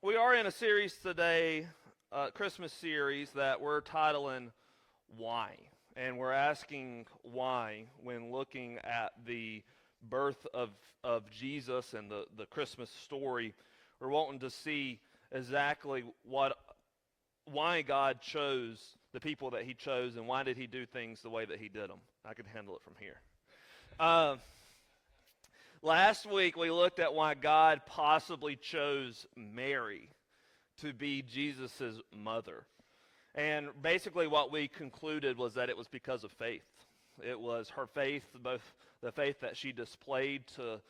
We are in a series today, Christmas series, that we're titling Why? And we're asking why when looking at the birth of Jesus and the Christmas story. We're wanting to see exactly why God chose the people that he chose and why did he do things the way that he did them. I can handle it from here. Last week we looked at why God possibly chose Mary to be Jesus' mother. And basically what we concluded was that it was because of faith. It was her faith, both the faith that she displayed to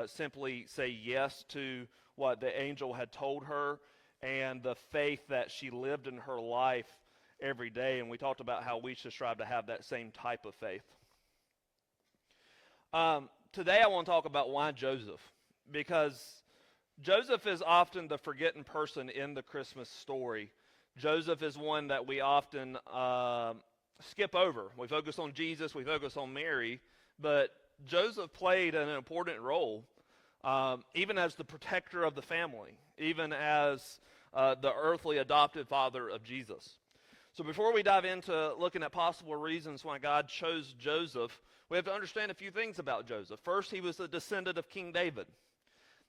simply say yes to what the angel had told her, and the faith that she lived in her life every day. And we talked about how we should strive to have that same type of faith. Today I want to talk about why Joseph, because Joseph is often the forgotten person in the Christmas story. Joseph is one that we often skip over. We focus on Jesus, we focus on Mary, but Joseph played an important role, even as the protector of the family, even as the earthly adopted father of Jesus. So before we dive into looking at possible reasons why God chose Joseph, we have to understand a few things about Joseph. First, he was a descendant of King David.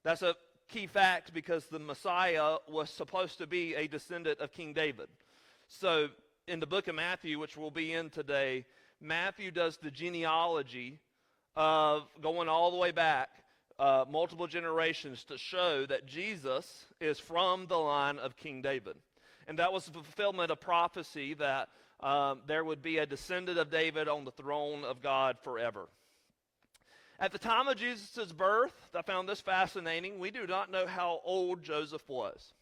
That's a key fact because the Messiah was supposed to be a descendant of King David. So in the book of Matthew, which we'll be in today, Matthew does the genealogy of going all the way back, multiple generations, to show that Jesus is from the line of King David. And that was the fulfillment of prophecy that there would be a descendant of David on the throne of God forever. At the time of Jesus' birth, I found this fascinating. We do not know how old Joseph was.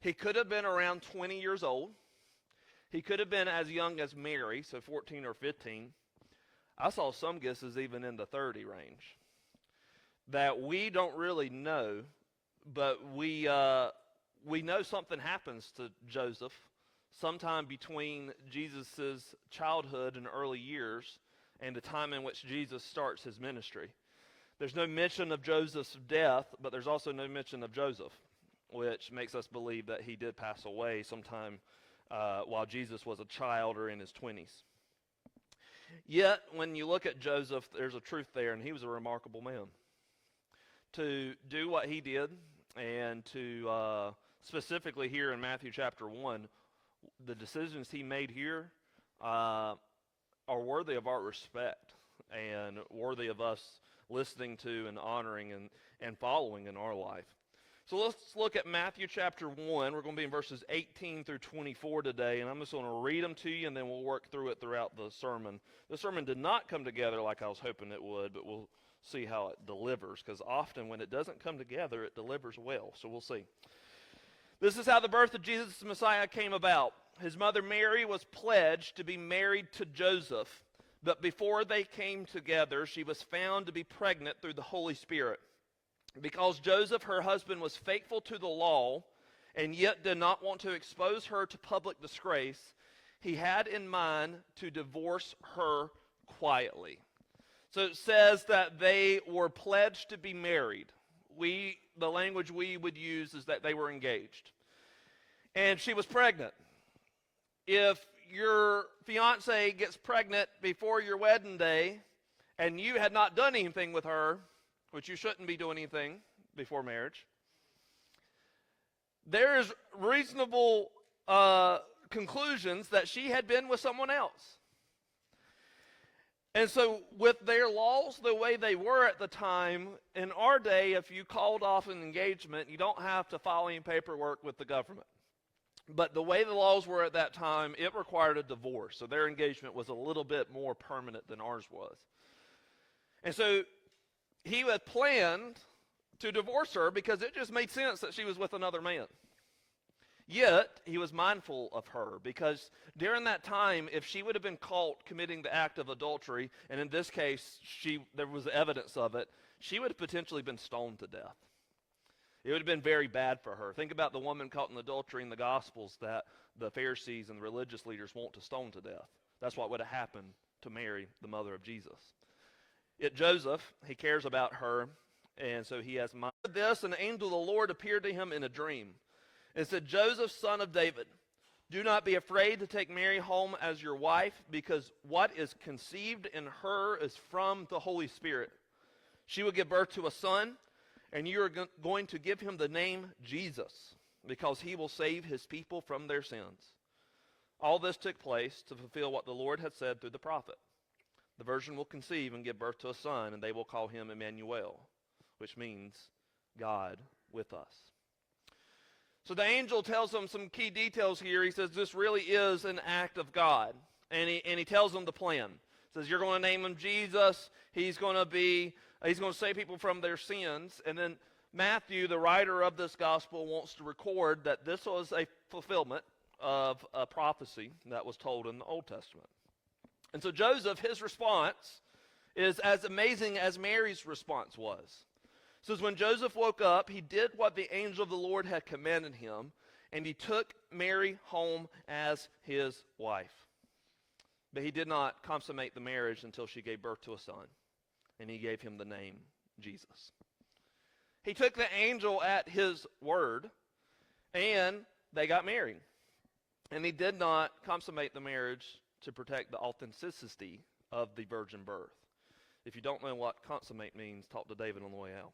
He could have been around 20 years old. He could have been as young as Mary, so 14 or 15. I saw some guesses even in the 30 range. That we don't really know, but we know something happens to Joseph sometime between Jesus' childhood and early years and the time in which Jesus starts his ministry. There's no mention of Joseph's death, but there's also no mention of Joseph, which makes us believe that he did pass away sometime while Jesus was a child or in his 20s. Yet, when you look at Joseph, there's a truth there, and he was a remarkable man. To do what he did, and to specifically here in Matthew chapter 1, the decisions he made here are worthy of our respect and worthy of us listening to and honoring and following in our life. So let's look at Matthew chapter 1. We're going to be in verses 18 through 24 today, and I'm just going to read them to you, and then we'll work through it throughout the sermon. The sermon did not come together like I was hoping it would, but we'll see how it delivers, because often when it doesn't come together, it delivers well, so we'll see. This is how the birth of Jesus the Messiah came about. His mother Mary was pledged to be married to Joseph, but before they came together, she was found to be pregnant through the Holy Spirit. Because Joseph, her husband, was faithful to the law and yet did not want to expose her to public disgrace, he had in mind to divorce her quietly. So it says that they were pledged to be married. The language we would use is that they were engaged. And she was pregnant. If your fiance gets pregnant before your wedding day and you had not done anything with her, which you shouldn't be doing anything before marriage, there is reasonable conclusions that she had been with someone else. And so with their laws the way they were at the time, in our day, if you called off an engagement, you don't have to file any paperwork with the government. But the way the laws were at that time, it required a divorce. So their engagement was a little bit more permanent than ours was. And so he had planned to divorce her because it just made sense that she was with another man. Yet, he was mindful of her because during that time, if she would have been caught committing the act of adultery, and in this case, there was evidence of it, she would have potentially been stoned to death. It would have been very bad for her. Think about the woman caught in adultery in the Gospels that the Pharisees and the religious leaders want to stone to death. That's what would have happened to Mary, the mother of Jesus. Yet Joseph, he cares about her, and so he has mind. This, an angel of the Lord appeared to him in a dream. It said, Joseph, son of David, do not be afraid to take Mary home as your wife, because what is conceived in her is from the Holy Spirit. She will give birth to a son, and you are going to give him the name Jesus, because he will save his people from their sins. All this took place to fulfill what the Lord had said through the prophet. The virgin will conceive and give birth to a son, and they will call him Emmanuel, which means God with us. So the angel tells them some key details here. He says this really is an act of God. And he tells them the plan. He says you're going to name him Jesus. He's going to save people from their sins. And then Matthew, the writer of this gospel, wants to record that this was a fulfillment of a prophecy that was told in the Old Testament. And so Joseph, his response is as amazing as Mary's response was. It says, when Joseph woke up, he did what the angel of the Lord had commanded him, and he took Mary home as his wife. But he did not consummate the marriage until she gave birth to a son, and he gave him the name Jesus. He took the angel at his word, and they got married. And he did not consummate the marriage to protect the authenticity of the virgin birth. If you don't know what consummate means, talk to David on the way out.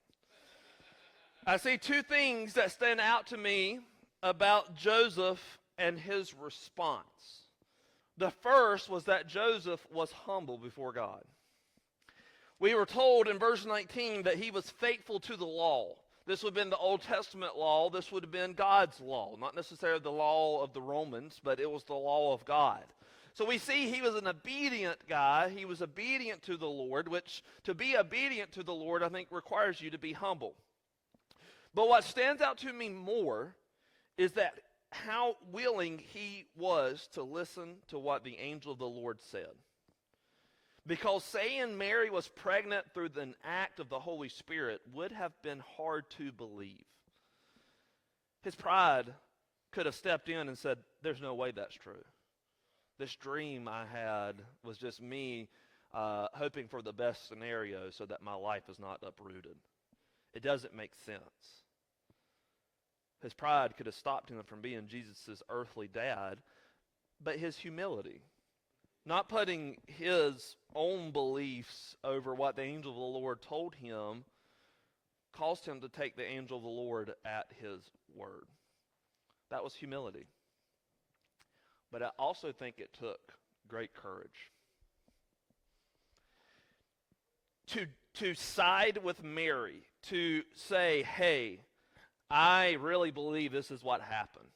I see two things that stand out to me about Joseph and his response. The first was that Joseph was humble before God. We were told in verse 19 that he was faithful to the law. This would have been the Old Testament law. This would have been God's law. Not necessarily the law of the Romans, but it was the law of God. So we see he was an obedient guy. He was obedient to the Lord, which to be obedient to the Lord, I think, requires you to be humble. But what stands out to me more is that how willing he was to listen to what the angel of the Lord said. Because saying Mary was pregnant through an act of the Holy Spirit would have been hard to believe. His pride could have stepped in and said, there's no way that's true. This dream I had was just me hoping for the best scenario so that my life is not uprooted. It doesn't make sense. His pride could have stopped him from being Jesus' earthly dad, but his humility, not putting his own beliefs over what the angel of the Lord told him, caused him to take the angel of the Lord at his word. That was humility. But I also think it took great courage. To side with Mary, to say, hey, I really believe this is what happened.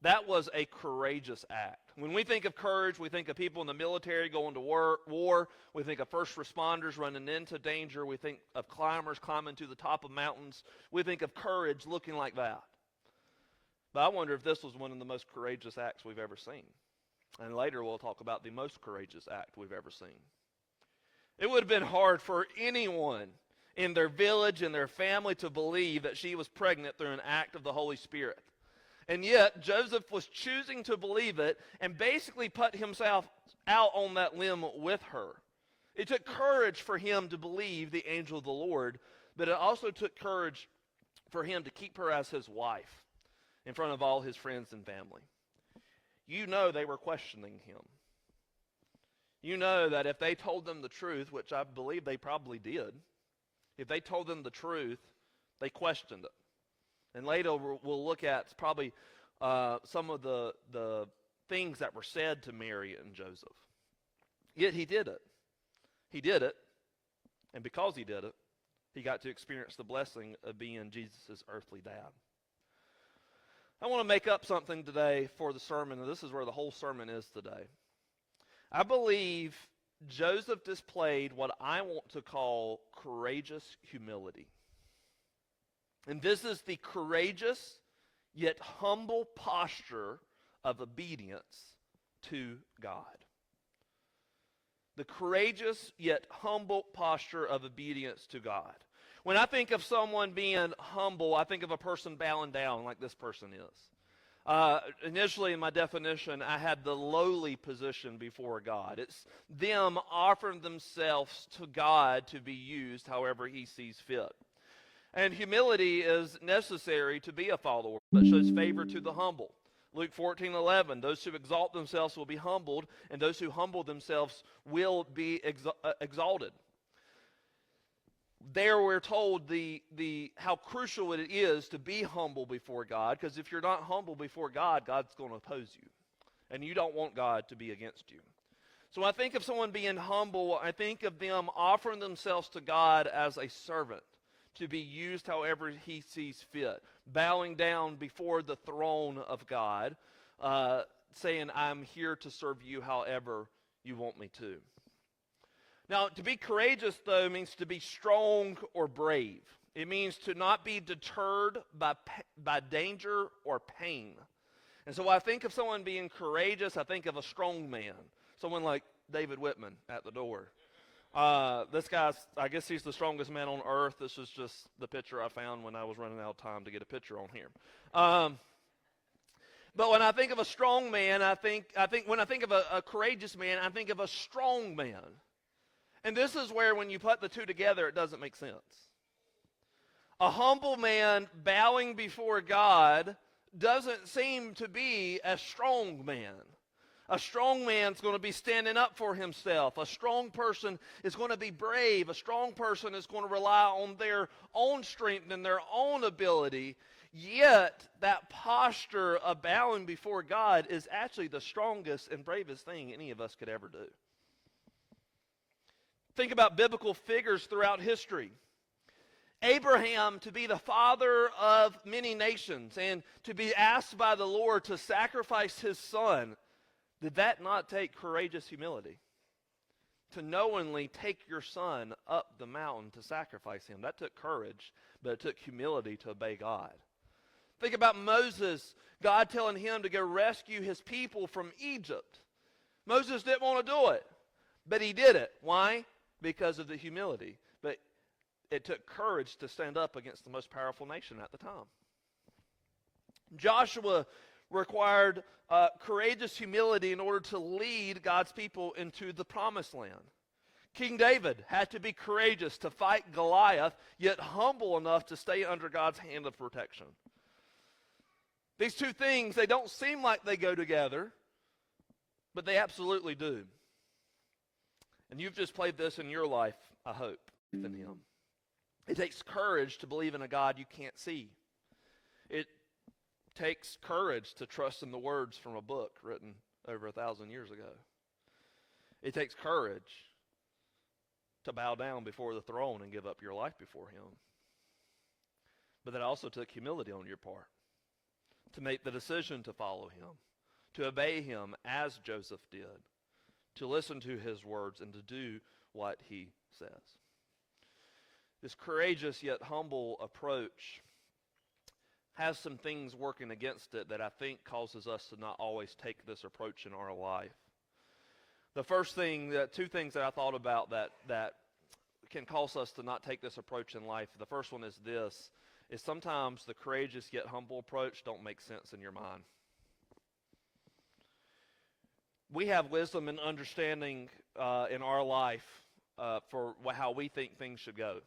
That was a courageous act. When we think of courage, we think of people in the military going to war. We think of first responders running into danger. We think of climbers climbing to the top of mountains. We think of courage looking like that. But I wonder if this was one of the most courageous acts we've ever seen. And later we'll talk about the most courageous act we've ever seen. It would have been hard for anyone in their village and their family to believe that she was pregnant through an act of the Holy Spirit. And yet, Joseph was choosing to believe it and basically put himself out on that limb with her. It took courage for him to believe the angel of the Lord, but it also took courage for him to keep her as his wife in front of all his friends and family. You know they were questioning him. You know that if they told them the truth, which I believe they probably did, if they told them the truth, they questioned it. And later we'll look at probably some of the things that were said to Mary and Joseph. Yet he did it. He did it. And because he did it, he got to experience the blessing of being Jesus' earthly dad. I want to make up something today for the sermon, and this is where the whole sermon is today. I believe Joseph displayed what I want to call courageous humility. And this is the courageous yet humble posture of obedience to God. The courageous yet humble posture of obedience to God. When I think of someone being humble, I think of a person bowing down like this person is. Initially in my definition, I had the lowly position before God. It's them offering themselves to God to be used however he sees fit. And humility is necessary to be a follower that shows favor to the humble. Luke 14:11, those who exalt themselves will be humbled, and those who humble themselves will be exalted. There we're told how crucial it is to be humble before God, because if you're not humble before God, God's going to oppose you. And you don't want God to be against you. So when I think of someone being humble, I think of them offering themselves to God as a servant, to be used however he sees fit, bowing down before the throne of God, saying, I'm here to serve you however you want me to. Now, to be courageous, though, means to be strong or brave. It means to not be deterred by danger or pain. And so when I think of someone being courageous, I think of a strong man, someone like David Whitman at the door. This guy's, I guess he's the strongest man on earth. This is just the picture I found when I was running out of time to get a picture on here. But when I think of a strong man, when I think of a courageous man, I think of a strong man. And this is where when you put the two together, it doesn't make sense. A humble man bowing before God doesn't seem to be a strong man. A strong man's going to be standing up for himself. A strong person is going to be brave. A strong person is going to rely on their own strength and their own ability. Yet, that posture of bowing before God is actually the strongest and bravest thing any of us could ever do. Think about biblical figures throughout history. Abraham, to be the father of many nations and to be asked by the Lord to sacrifice his son, did that not take courageous humility? To knowingly take your son up the mountain to sacrifice him. That took courage, but it took humility to obey God. Think about Moses, God telling him to go rescue his people from Egypt. Moses didn't want to do it, but he did it. Why? Because of the humility. But it took courage to stand up against the most powerful nation at the time. Joshua required courageous humility in order to lead God's people into the promised land. King David had to be courageous to fight Goliath, yet humble enough to stay under God's hand of protection. These two things, they don't seem like they go together, but they absolutely do. And you've just played this in your life, I hope, in Him. It takes courage to believe in a God you can't see. It takes courage to trust in the words from a book written over 1,000 years ago. It takes courage to bow down before the throne and give up your life before Him. But that also took humility on your part to make the decision to follow Him, to obey Him as Joseph did, to listen to His words and to do what He says. This courageous yet humble approach has some things working against it that I think causes us to not always take this approach in our life. The first thing, two things that I thought about that can cause us to not take this approach in life. The first one is this, is sometimes the courageous yet humble approach don't make sense in your mind. We have wisdom and understanding in our life for how we think things should go.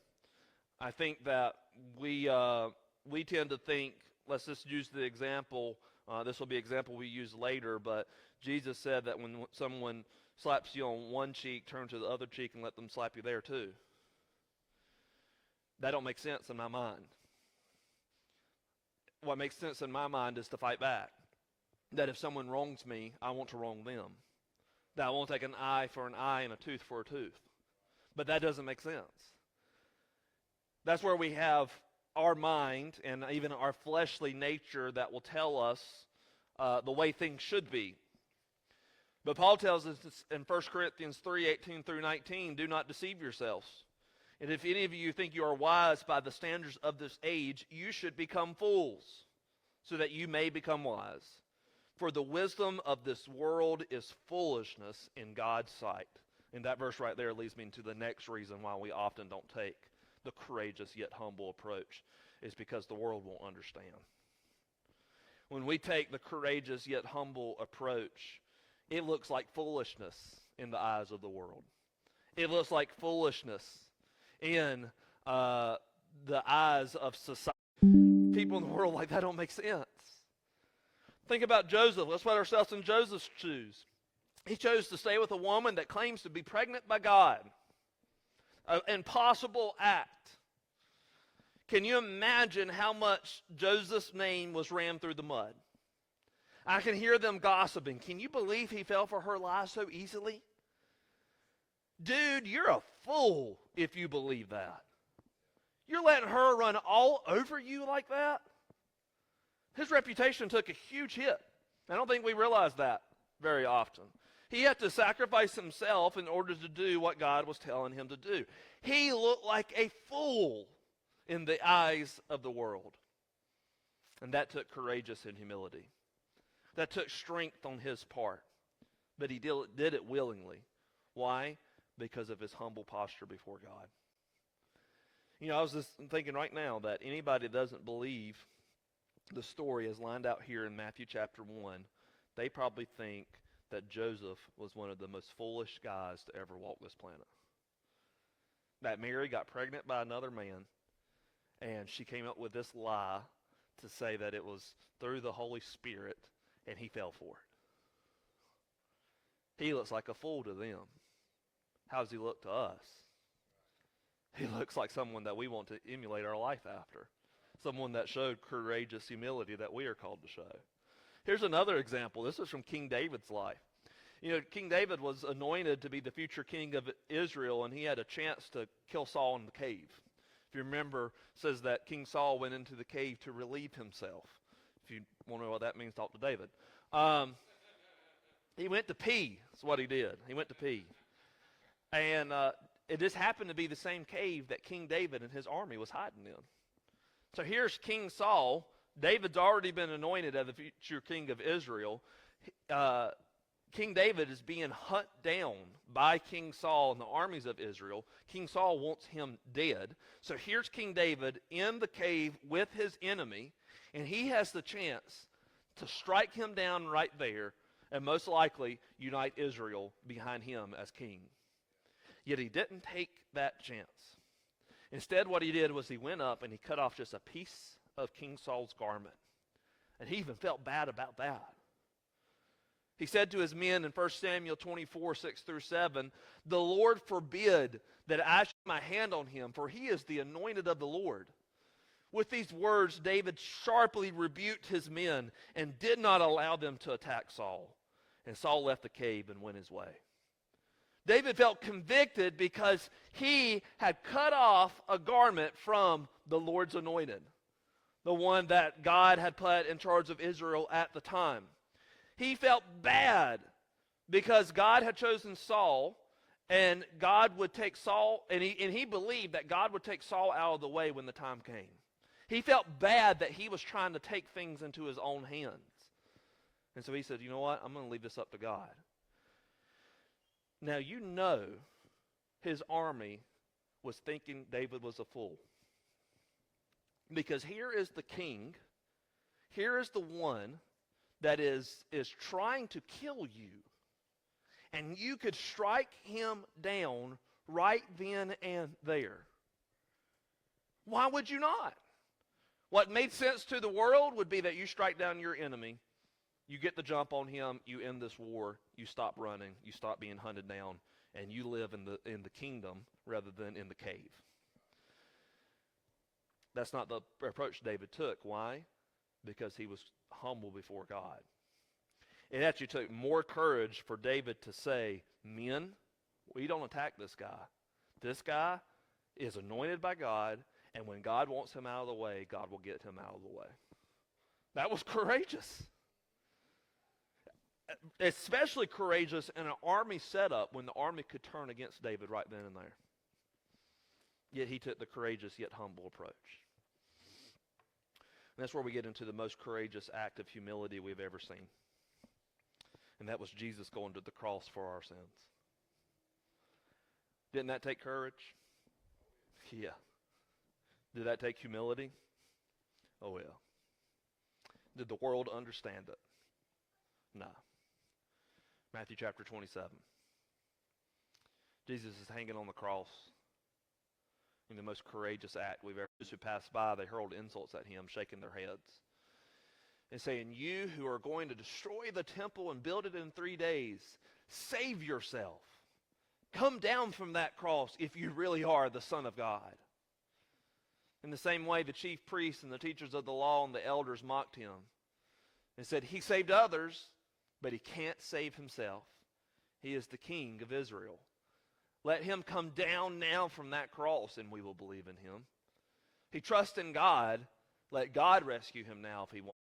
I think that we tend to think, let's just use the example, this will be an example we use later, but Jesus said that when someone slaps you on one cheek, turn to the other cheek and let them slap you there too. That don't make sense in my mind. What makes sense in my mind is to fight back. That if someone wrongs me, I want to wrong them. That I won't take an eye for an eye and a tooth for a tooth. But that doesn't make sense. That's where we have our mind and even our fleshly nature that will tell us the way things should be. But Paul tells us in 1 Corinthians 3:18 through 19, do not deceive yourselves. And if any of you think you are wise by the standards of this age, you should become fools, so that you may become wise. For the wisdom of this world is foolishness in God's sight. And that verse right there leads me into the next reason why we often don't take the courageous yet humble approach, is because the world won't understand. When we take the courageous yet humble approach, it looks like foolishness in the eyes of the world. It looks like foolishness in the eyes of society. People in the world like that don't make sense. Think about Joseph. Let's put ourselves in Joseph's shoes. He chose to stay with a woman that claims to be pregnant by God. An impossible act. Can you imagine how much Joseph's name was rammed through the mud? I can hear them gossiping. Can you believe he fell for her lies so easily? Dude, you're a fool if you believe that. You're letting her run all over you like that? His reputation took a huge hit. I don't think we realize that very often. He had to sacrifice himself in order to do what God was telling him to do. He looked like a fool in the eyes of the world. And that took courageous and humility. That took strength on his part. But he did it willingly. Why? Because of his humble posture before God. You know, I was just thinking right now that anybody that doesn't believe the story as lined out here in Matthew chapter 1, they probably think that Joseph was one of the most foolish guys to ever walk this planet. That Mary got pregnant by another man, and she came up with this lie to say that it was through the Holy Spirit, and he fell for it. He looks like a fool to them. How does he look to us? He looks like someone that we want to emulate our life after. Someone that showed courageous humility that we are called to show. Here's another example. This is from King David's life. You know, King David was anointed to be the future king of Israel, and he had a chance to kill Saul in the cave. If you remember, it says that King Saul went into the cave to relieve himself. If you want to know what that means, talk to David. He went to pee. That's what he did. He went to pee. And it just happened to be the same cave that King David and his army was hiding in. So here's King Saul. David's already been anointed as the future king of Israel. King David is being hunted down by King Saul and the armies of Israel. King Saul wants him dead. So here's King David in the cave with his enemy, and he has the chance to strike him down right there and most likely unite Israel behind him as king. Yet he didn't take that chance. Instead, what he did was he went up and he cut off just a piece of King Saul's garment. And he even felt bad about that. He said to his men in 1 Samuel 24, 6 through 7, "The Lord forbid that I should lay my hand on him, for he is the anointed of the Lord." With these words, David sharply rebuked his men and did not allow them to attack Saul. And Saul left the cave and went his way. David felt convicted because he had cut off a garment from the Lord's anointed, the one that God had put in charge of Israel at the time. He felt bad because God had chosen Saul, and God would take Saul, and he believed that God would take Saul out of the way when the time came. He felt bad that he was trying to take things into his own hands. And so he said, you know what, I'm going to leave this up to God. Now, you know his army was thinking David was a fool. Because here is the king, here is the one that is trying to kill you. And you could strike him down right then and there. Why would you not? What made sense to the world would be that you strike down your enemy, you get the jump on him, you end this war, you stop running, you stop being hunted down, and you live in the kingdom rather than in the cave. That's not the approach David took. Why? Because he was humble before God. It actually took more courage for David to say, men, we don't attack this guy. This guy is anointed by God, and when God wants him out of the way, God will get him out of the way. That was courageous. Especially courageous in an army setup when the army could turn against David right then and there. Yet he took the courageous yet humble approach. And that's where we get into the most courageous act of humility we've ever seen. And that was Jesus going to the cross for our sins. Didn't that take courage? Yeah. Did that take humility? Oh, yeah. Did the world understand it? No. Matthew chapter 27. Jesus is hanging on the cross. The most courageous act we've ever. Those who passed by, they hurled insults at him, shaking their heads, and saying, "You who are going to destroy the temple and build it in 3 days, save yourself. Come down from that cross if you really are the Son of God." In the same way, the chief priests and the teachers of the law and the elders mocked him and said, "He saved others, but he can't save himself. He is the King of Israel. Let him come down now from that cross, and we will believe in him. He trusts in God. Let God rescue him now if he wants."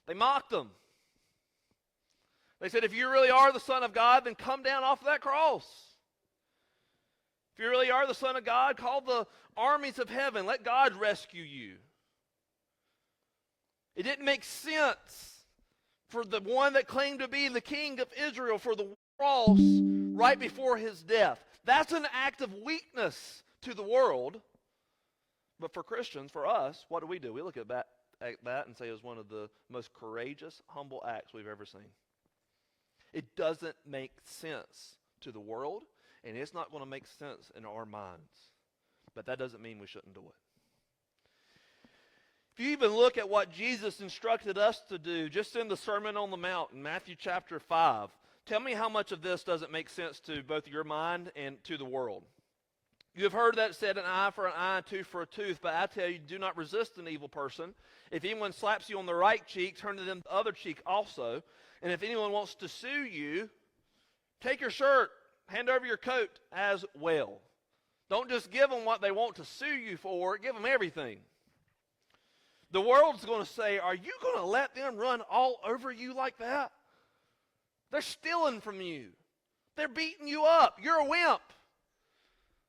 They mocked him. They said, "If you really are the Son of God, then come down off of that cross. If you really are the Son of God, call the armies of heaven. Let God rescue you." It didn't make sense for the one that claimed to be the King of Israel for the cross right before his death. That's an act of weakness to the world. But for Christians, for us, what do? We look at that and say it was one of the most courageous, humble acts we've ever seen. It doesn't make sense to the world, and it's not going to make sense in our minds. But that doesn't mean we shouldn't do it. If you even look at what Jesus instructed us to do just in the Sermon on the Mount in Matthew chapter 5, tell me how much of this doesn't make sense to both your mind and to the world. You have heard that said, an eye for an eye, a tooth for a tooth, but I tell you, do not resist an evil person. If anyone slaps you on the right cheek, turn to them the other cheek also. And if anyone wants to sue you, take your shirt, hand over your coat as well. Don't just give them what they want to sue you for, give them everything. The world's going to say, "Are you going to let them run all over you like that? They're stealing from you. They're beating you up. You're a wimp."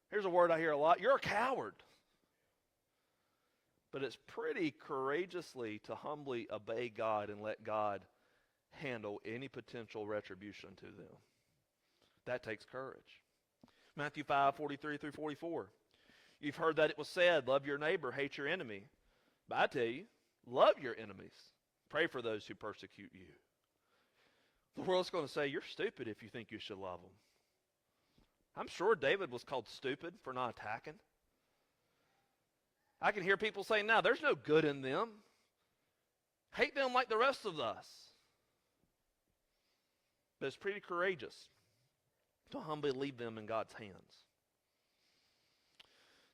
Here's a word I hear a lot. You're a coward. But it's pretty courageously to humbly obey God and let God handle any potential retribution to them. That takes courage. Matthew 5:43 through 44. You've heard that it was said, "Love your neighbor, hate your enemy." But I tell you, love your enemies. Pray for those who persecute you. The world's going to say, "You're stupid if you think you should love them." I'm sure David was called stupid for not attacking. I can hear people saying, "No, there's no good in them. Hate them like the rest of us." But it's pretty courageous to humbly leave them in God's hands.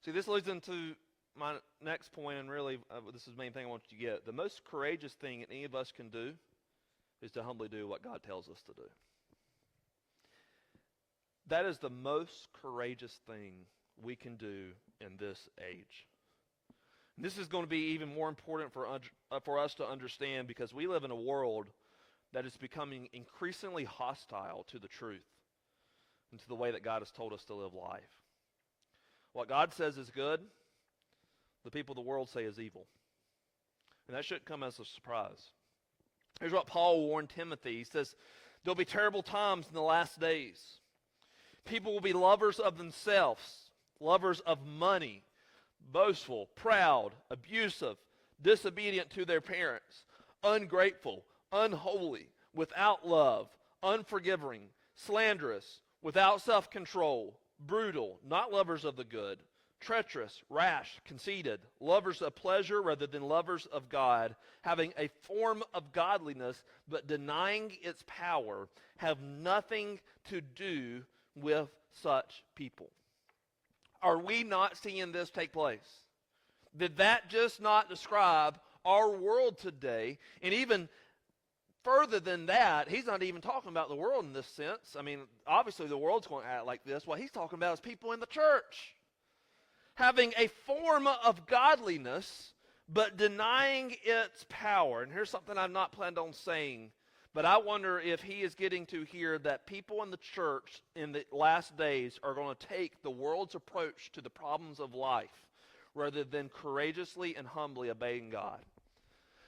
See, this leads into my next point, and really, this is the main thing I want you to get. The most courageous thing any of us can do is to humbly do what God tells us to do. That is the most courageous thing we can do in this age. And this is going to be even more important for us to understand, because we live in a world that is becoming increasingly hostile to the truth and to the way that God has told us to live life. What God says is good, the people of the world say is evil. And that shouldn't come as a surprise. Here's what Paul warned Timothy. He says, "There'll be terrible times in the last days. People will be lovers of themselves, lovers of money, boastful, proud, abusive, disobedient to their parents, ungrateful, unholy, without love, unforgiving, slanderous, without self-control, brutal, not lovers of the good, treacherous, rash, conceited, lovers of pleasure rather than lovers of God, having a form of godliness but denying its power, have nothing to do with such people." Are we not seeing this take place? Did that just not describe our world today? And even further than that, he's not even talking about the world in this sense. I mean, obviously the world's going to act like this. What he's talking about is people in the church having a form of godliness but denying its power. And here's something I've not planned on saying, but I wonder if he is getting to hear that people in the church in the last days are going to take the world's approach to the problems of life rather than courageously and humbly obeying God.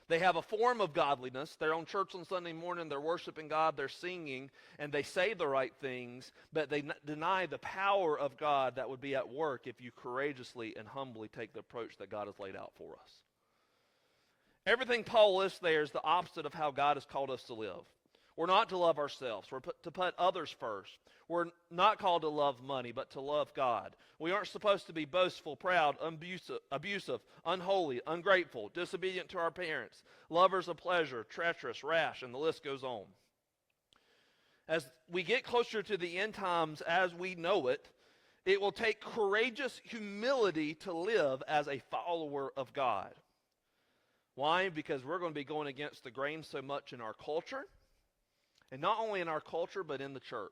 They have a form of godliness. They're on church on Sunday morning. They're worshiping God. They're singing. And they say the right things. But they deny the power of God that would be at work if you courageously and humbly take the approach that God has laid out for us. Everything Paul lists there is the opposite of how God has called us to live. We're not to love ourselves. We're to put others first. We're not called to love money, but to love God. We aren't supposed to be boastful, proud, abusive, unholy, ungrateful, disobedient to our parents, lovers of pleasure, treacherous, rash, and the list goes on. As we get closer to the end times as we know it, it will take courageous humility to live as a follower of God. Why? Because we're going to be going against the grain so much in our culture, and not only in our culture, but in the church.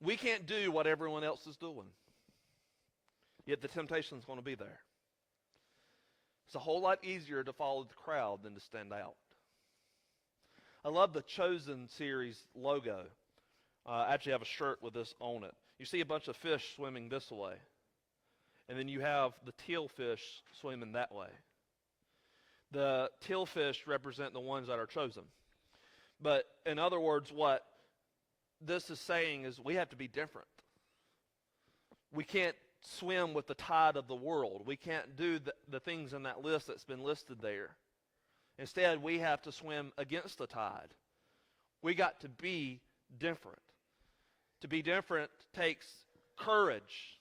We can't do what everyone else is doing, yet the temptation is going to be there. It's a whole lot easier to follow the crowd than to stand out. I love the Chosen series logo. I actually have a shirt with this on it. You see a bunch of fish swimming this way, and then you have the teal fish swimming that way. The teal fish represent the ones that are chosen. But in other words, what this is saying is we have to be different. We can't swim with the tide of the world. We can't do the things in that list that's been listed there. Instead, we have to swim against the tide. We got to be different. To be different takes courage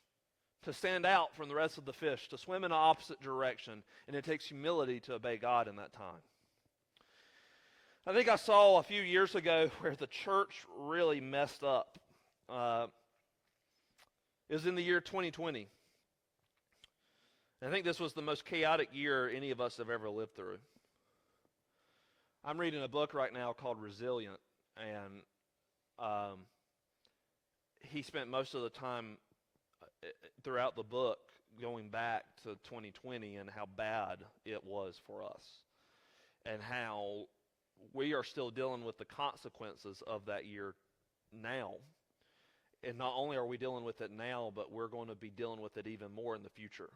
to stand out from the rest of the fish, to swim in the opposite direction, and it takes humility to obey God in that time. I think I saw a few years ago where the church really messed up. It was in the year 2020. I think this was the most chaotic year any of us have ever lived through. I'm reading a book right now called Resilient, and he spent most of the time throughout the book going back to 2020 and how bad it was for us, and how we are still dealing with the consequences of that year now. And not only are we dealing with it now, but we're going to be dealing with it even more in the future.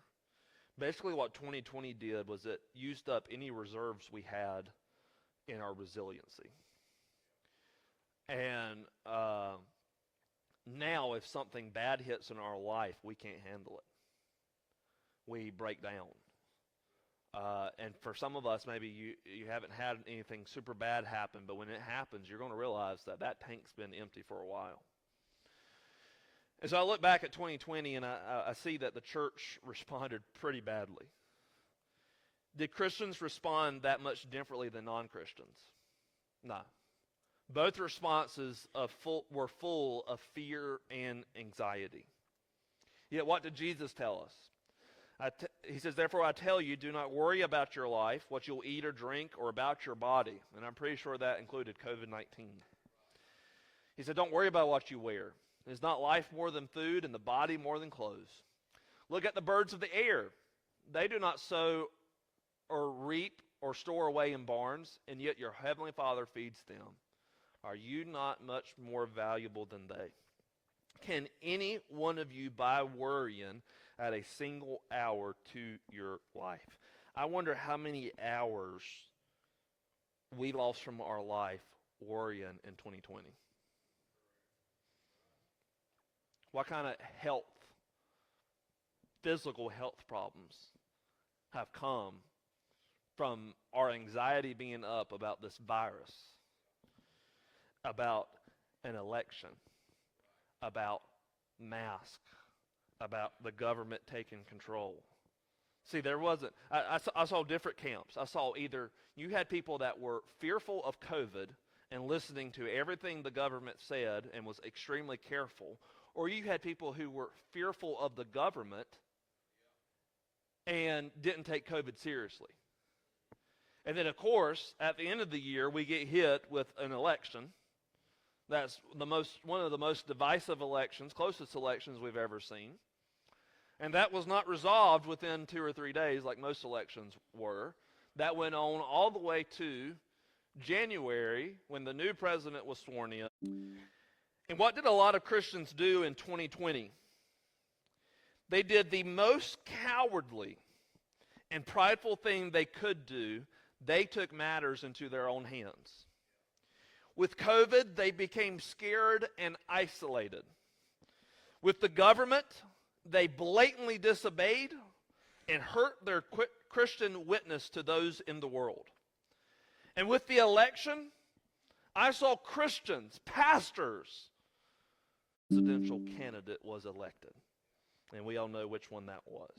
Basically what 2020 did was it used up any reserves we had in our resiliency. And now if something bad hits in our life, we can't handle it. We break down. And for some of us, maybe you haven't had anything super bad happen, but when it happens, you're going to realize that tank's been empty for a while. And so I look back at 2020, and I see that the church responded pretty badly. Did Christians respond that much differently than non-Christians? No. Both responses were full of fear and anxiety. Yet what did Jesus tell us? He says, therefore I tell you, do not worry about your life, what you'll eat or drink, or about your body. And I'm pretty sure that included COVID-19. He said, don't worry about what you wear. Is not life more than food, and the body more than clothes? Look at the birds of the air. They do not sow or reap or store away in barns, and yet your heavenly Father feeds them. Are you not much more valuable than they? Can any one of you, by worrying, add a single hour to your life? I wonder how many hours we lost from our life worrying in 2020. What kind of physical health problems have come from our anxiety being up about this virus, about an election, about masks, about the government taking control? See, there wasn't, I saw different camps. I saw either you had people that were fearful of COVID and listening to everything the government said and was extremely careful, or you had people who were fearful of the government and didn't take COVID seriously. And then, of course, at the end of the year, we get hit with an election. That's one of the most divisive elections, closest elections we've ever seen. And that was not resolved within 2 or 3 days like most elections were. That went on all the way to January when the new president was sworn in. And what did a lot of Christians do in 2020? They did the most cowardly and prideful thing they could do. They took matters into their own hands. With COVID, they became scared and isolated. With the government, they blatantly disobeyed and hurt their Christian witness to those in the world. And with the election, I saw Christians, pastors, presidential candidate was elected. And we all know which one that was.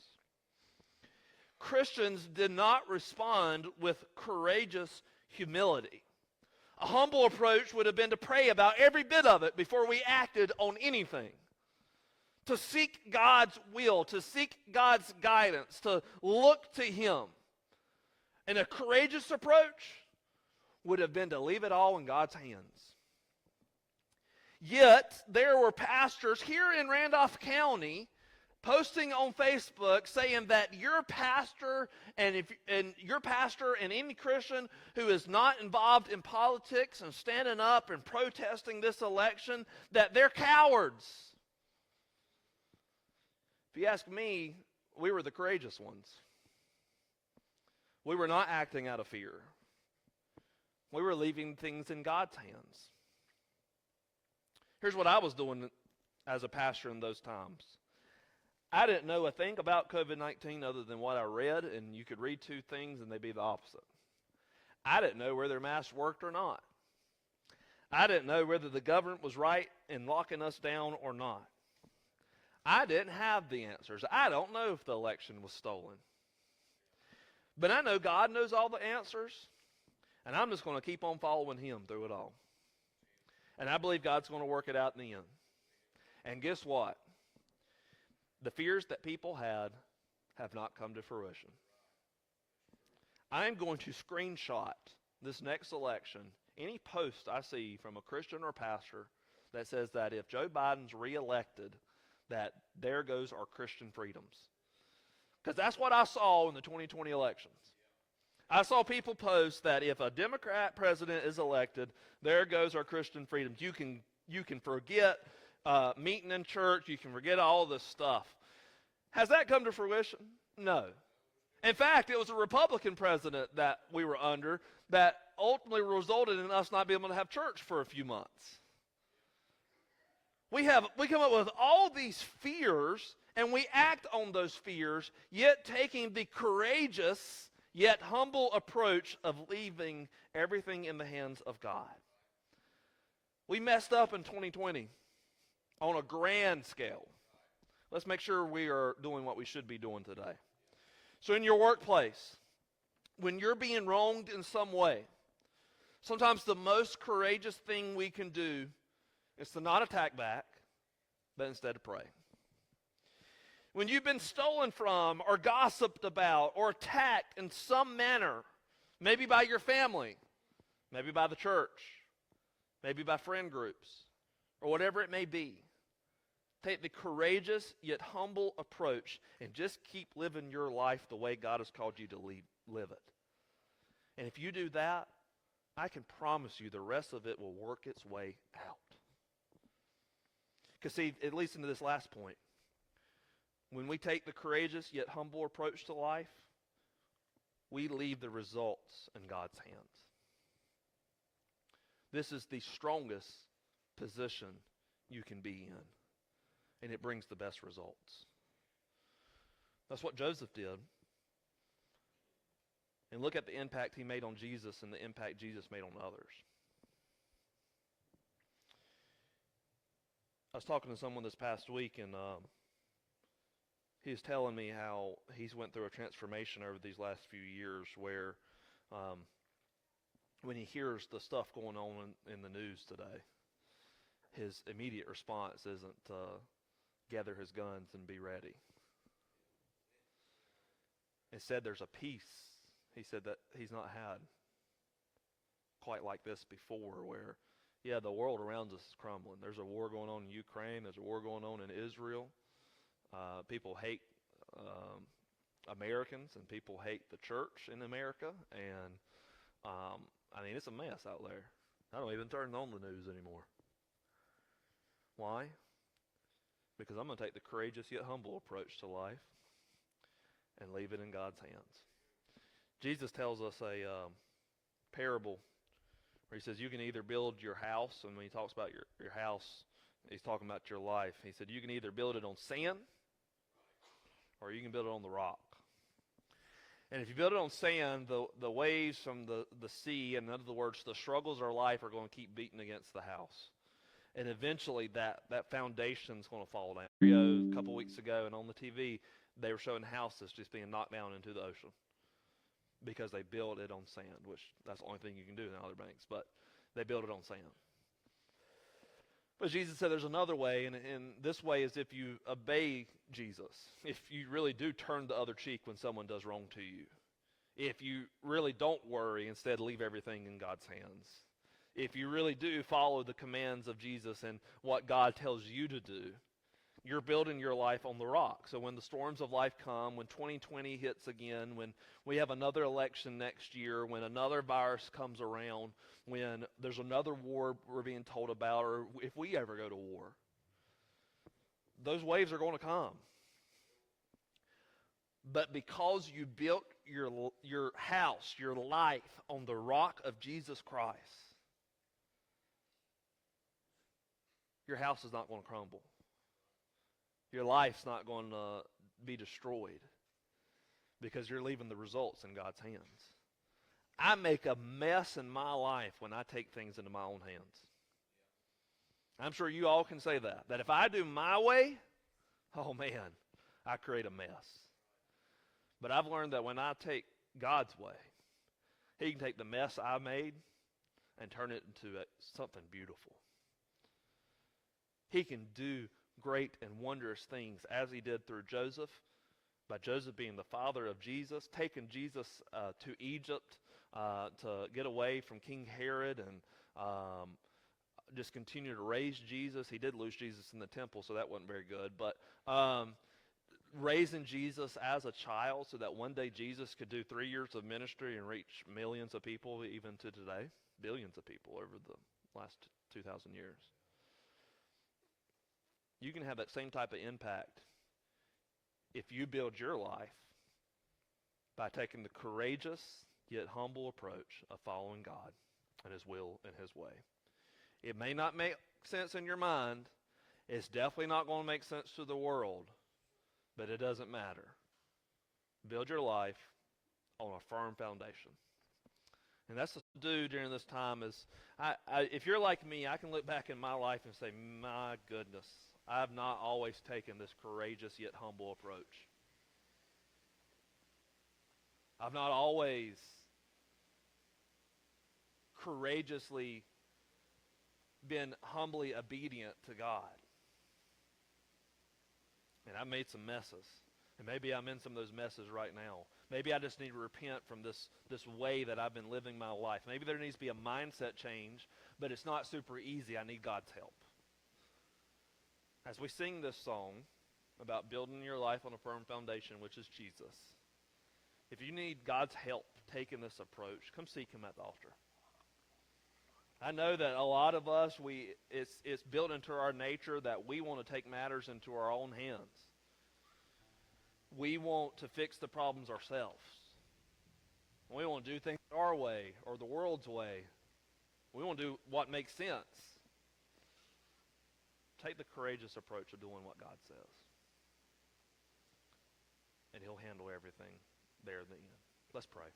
Christians did not respond with courageous humility. A humble approach would have been to pray about every bit of it before we acted on anything. To seek God's will, to seek God's guidance, to look to Him. And a courageous approach would have been to leave it all in God's hands. Yet, there were pastors here in Randolph County posting on Facebook saying that your pastor and any Christian who is not involved in politics and standing up and protesting this election, that they're cowards. If you ask me, we were the courageous ones. We were not acting out of fear. We were leaving things in God's hands. Here's what I was doing as a pastor in those times. I didn't know a thing about COVID-19 other than what I read, and you could read two things and they'd be the opposite. I didn't know whether masks worked or not. I didn't know whether the government was right in locking us down or not. I didn't have the answers. I don't know if the election was stolen. But I know God knows all the answers, and I'm just going to keep on following Him through it all. And I believe God's going to work it out in the end. And guess what? The fears that people had have not come to fruition. I am going to screenshot this next election any post I see from a Christian or pastor that says that if Joe Biden's reelected, that there goes our Christian freedoms. Because that's what I saw in the 2020 elections. I saw people post that if a Democrat president is elected, there goes our Christian freedoms. You can forget meeting in church. You can forget all this stuff. Has that come to fruition? No. In fact, it was a Republican president that we were under that ultimately resulted in us not being able to have church for a few months. We come up with all these fears, and we act on those fears, yet taking the courageous yet humble approach of leaving everything in the hands of God. We messed up in 2020 on a grand scale. Let's make sure we are doing what we should be doing today. So in your workplace, when you're being wronged in some way, sometimes the most courageous thing we can do is to not attack back, but instead to pray. When you've been stolen from or gossiped about or attacked in some manner, maybe by your family, maybe by the church, maybe by friend groups, or whatever it may be, take the courageous yet humble approach and just keep living your life the way God has called you to live it. And if you do that, I can promise you the rest of it will work its way out. Because see, it leads into this last point. When we take the courageous yet humble approach to life, we leave the results in God's hands. This is the strongest position you can be in, and it brings the best results. That's what Joseph did. And look at the impact he made on Jesus and the impact Jesus made on others. I was talking to someone this past week, and he was telling me how he's went through a transformation over these last few years where when he hears the stuff going on in the news today, his immediate response isn't to gather his guns and be ready. Instead, there's a peace, he said, that he's not had quite like this before, where, yeah, the world around us is crumbling. There's a war going on in Ukraine. There's a war going on in Israel. People hate Americans, and people hate the church in America. And, I mean, it's a mess out there. I don't even turn on the news anymore. Why? Because I'm going to take the courageous yet humble approach to life and leave it in God's hands. Jesus tells us a parable where he says you can either build your house, and when he talks about your house, he's talking about your life. He said you can either build it on sand or you can build it on the rock. And if you build it on sand, the waves from the sea, and in other words, the struggles of our life are going to keep beating against the house. And eventually that foundation's going to fall down. A couple weeks ago, and on the TV, they were showing houses just being knocked down into the ocean because they built it on sand, which that's the only thing you can do in Outer Banks, but they built it on sand. But Jesus said there's another way, and this way is if you obey Jesus, if you really do turn the other cheek when someone does wrong to you, if you really don't worry, instead leave everything in God's hands, if you really do follow the commands of Jesus and what God tells you to do, you're building your life on the rock. So when the storms of life come, when 2020 hits again, when we have another election next year, when another virus comes around, when there's another war we're being told about, or if we ever go to war, those waves are going to come. But because you built your house, your life on the rock of Jesus Christ, your house is not going to crumble. Your life's not going to be destroyed because you're leaving the results in God's hands. I make a mess in my life when I take things into my own hands. I'm sure you all can say that if I do my way, oh man, I create a mess. But I've learned that when I take God's way, He can take the mess I made and turn it into something beautiful. He can do great and wondrous things as He did through Joseph, by Joseph being the father of Jesus, taking Jesus to Egypt to get away from King Herod and just continue to raise Jesus. He did lose Jesus in the temple, so that wasn't very good. But raising Jesus as a child so that one day Jesus could do 3 years of ministry and reach millions of people, even to today, billions of people over the last 2,000 years. You can have that same type of impact if you build your life by taking the courageous yet humble approach of following God and His will and His way. It may not make sense in your mind. It's definitely not going to make sense to the world, but it doesn't matter. Build your life on a firm foundation. And that's what to do during this time is, if you're like me, I can look back in my life and say, my goodness, I have not always taken this courageous yet humble approach. I've not always courageously been humbly obedient to God. And I made some messes. And maybe I'm in some of those messes right now. Maybe I just need to repent from this way that I've been living my life. Maybe there needs to be a mindset change, but it's not super easy. I need God's help. As we sing this song about building your life on a firm foundation, which is Jesus, if you need God's help taking this approach, come seek Him at the altar. I know that a lot of us, it's built into our nature that we want to take matters into our own hands. We want to fix the problems ourselves. We want to do things our way or the world's way. We want to do what makes sense. Take the courageous approach of doing what God says. And He'll handle everything there in the end. Let's pray.